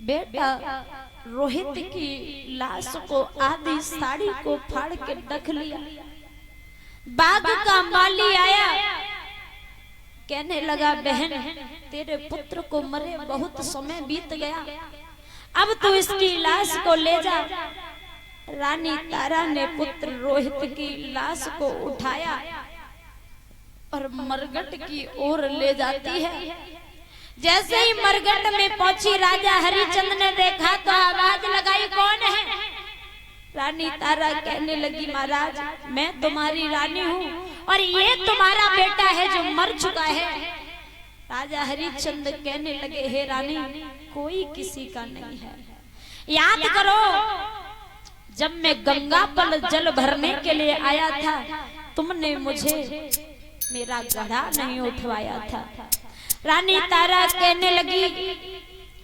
बेटा रोहित की लाश को आधी साड़ी को फाड़ के रख लिया। बाग का माली आया, कहने लगा बहन तेरे पुत्र को मरे बहुत समय बीत गया, अब तू इसकी लाश को ले जा। रानी तारा ने पुत्र रोहित की लाश को उठाया और मरघट की ओर ले जाती है। जैसे ही मरघट में पहुंची राजा हरिचंद ने देखा तो आवाज लगाई, कौन है? रानी तारा कहने लगी, महाराज मैं तुम्हारी रानी हूँ और ये तुम्हारा बेटा है जो मर चुका है। राजा हरिचंद कहने लगे, हे रानी कोई किसी का नहीं है। याद करो जब मैं गंगा पर जल भरने के लिए आया था, तुमने मुझे मेरा घड़ा नहीं उठवाया था। रानी तारा कहने लगी,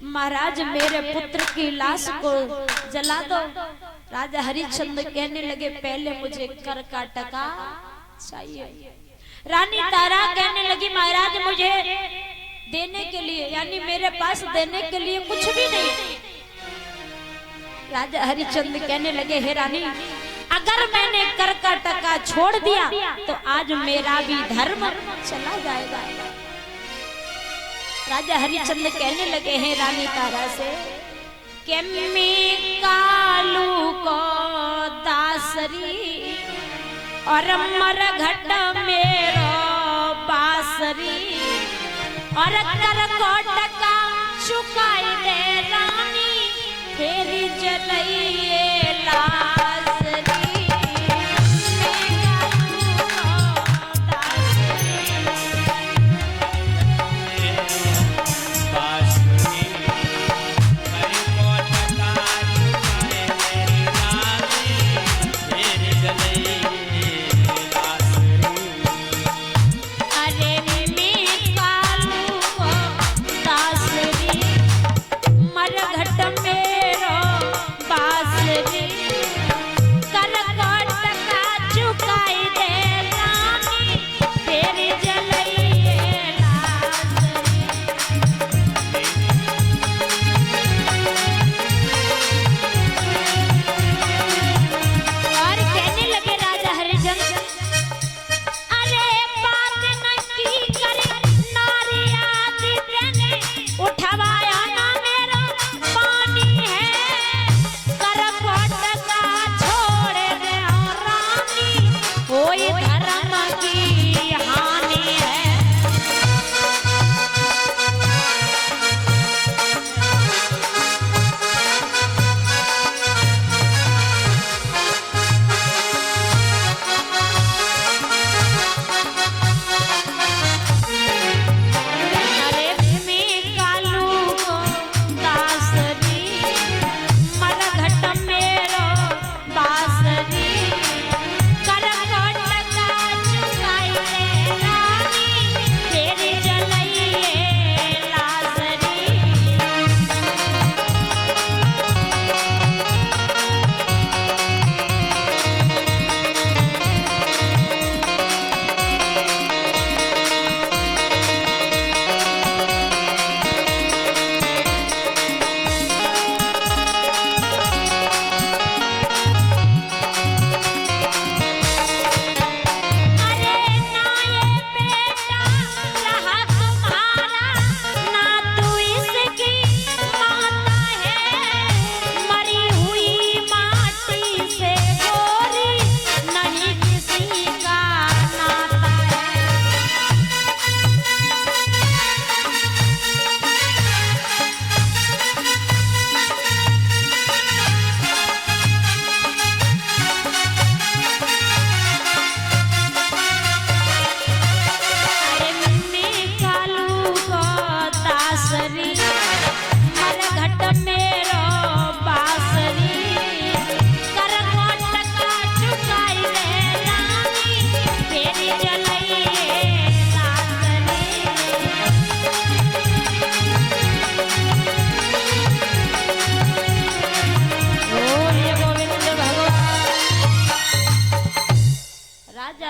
महाराज मेरे पुत्र की लाश को जला दो। राजा हरिचंद कहने लगे, पहले मुझे कर का टका चाहिए। रानी तारा कहने लगी, महाराज मुझे देने के लिए यानी मेरे पास देने के लिए कुछ भी नहीं। राजा हरिचंद कहने लगे, हे रानी अगर मैंने कर का टका छोड़ दिया तो आज मेरा भी धर्म चला जाएगा। राजा हरिचंद कहने लगे हैं रानी तारा से, कि मैं कालू को दासरी और मरघट मेरो बासरी और कर को टका चुकाई दे रानी फेरी जलइए लासरी।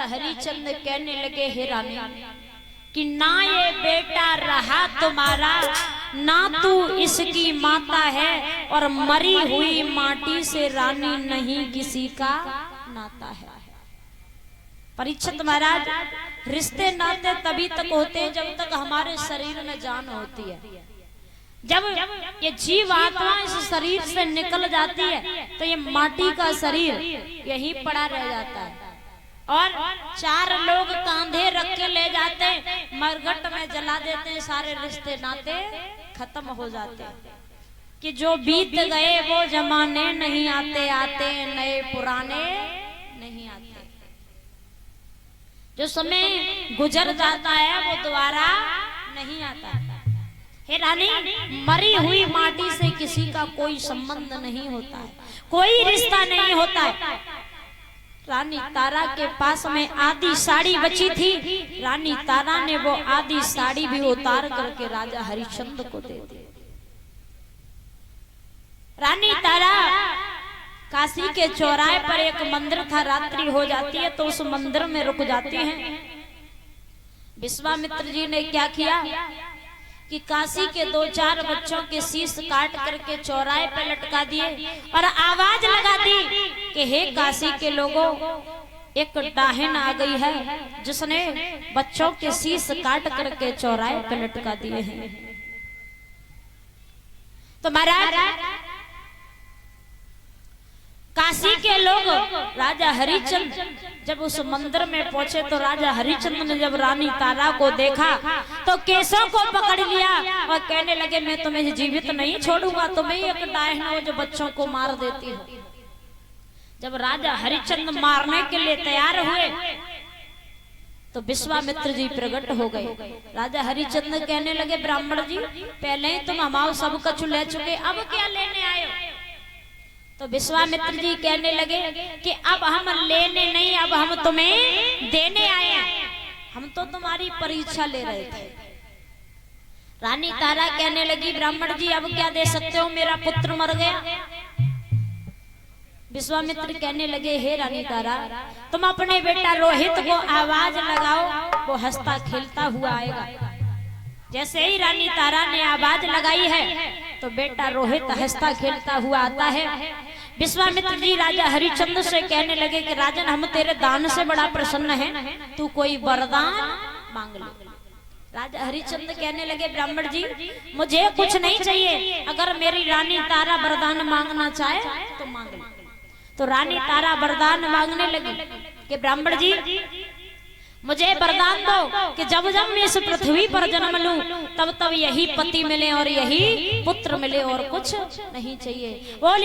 हरिचंद कहने लगे, हे रानी कि ना ये बेटा रहा तुम्हारा ना तू इसकी माता है और मरी हुई माटी से रानी नहीं किसी का नाता है। परीक्षित महाराज, रिश्ते नाते तभी तक होते हैं जब तक हमारे शरीर में जान होती है। जब ये जीव आत्मा इस शरीर से निकल जाती है तो ये माटी का शरीर यहीं पड़ा रह जाता है और चार लोग कांधे रख के ले जाते हैं, मरघट में जला देते हैं, सारे रिश्ते नाते खत्म हो जाते हैं। कि जो बीत गए वो जमाने नहीं आते आते, नए पुराने नहीं आते। जो समय गुजर जाता है वो दोबारा नहीं आता। हे रानी, मरी हुई माटी से किसी का कोई संबंध नहीं होता है, कोई रिश्ता नहीं होता है। रानी तारा के पास में आधी साड़ी बची थी, रानी तारा ने वो आधी साड़ी भी उतार करके राजा हरिश्चंद्र को दे दी। रानी तारा काशी के चौराहे पर एक मंदिर था, रात्रि हो जाती है तो उस मंदिर में रुक जाते हैं। विश्वामित्र जी ने क्या किया कि काशी के 2-4 बच्चों के शीश काट करके चौराहे पे लटका दिए और आवाज लगा दी कि हे काशी के लोगों, एक डाहिन आ गई है जिसने बच्चों के शीश काट करके चौराहे पे लटका दिए हैं। तो महाराज, काशी के लोग राजा हरिश्चंद्र जब उस मंदिर में पहुंचे तो राजा हरिश्चंद्र ने जब रानी तारा को देखा तो केसों को पकड़ लिया और कहने लगे, मैं तुम्हें जीवित नहीं छोड़ूंगा, तुम्हें एक डायन हो जो बच्चों को मार देती हो। जब राजा हरिश्चंद्र मारने के लिए तैयार हुए तो विश्वामित्र जी प्रकट हो गए। राजा हरिश्चंद्र कहने लगे, ब्राह्मण जी, पहले ही तुम हमारा सब कछु ले चुके, अब क्या लेने आए हो? तो विश्वामित्र जी कहने लगे कि अब हम लेने नहीं, अब हम तुम्हें देने आए हैं, हम तो तुम्हारी परीक्षा ले रहे थे। रानी तारा कहने लगी, ब्राह्मण जी अब क्या दे सकते हो, मेरा पुत्र मर गया। विश्वामित्र कहने लगे, हे रानी तारा, तुम अपने बेटा रोहित को आवाज लगाओ, वो हंसता खेलता हुआ आएगा। जैसे ही रानी तारा ने आवाज लगाई है तो बेटा रोहित हंसता खेलता हुआ आता है। विश्वामित्र जी राजा हरिश्चंद्र से कहने लगे कि राजन, हम तेरे दान से बड़ा प्रसन्न हैं, तू कोई वरदान मांग ले। राजा हरिश्चंद्र कहने लगे, ब्राह्मण जी, मुझे कुछ नहीं चाहिए, अगर मेरी रानी तारा वरदान मांगना चाहे तो मांग ले। तो रानी तारा वरदान मांगने लगी कि ब्राह्मण जी, मुझे वरदान दो कि जब जब मैं इस पृथ्वी पर जन्म लूं तब तब यही पति मिले और यही पुत्र मिले और कुछ नहीं चाहिए। बोलिए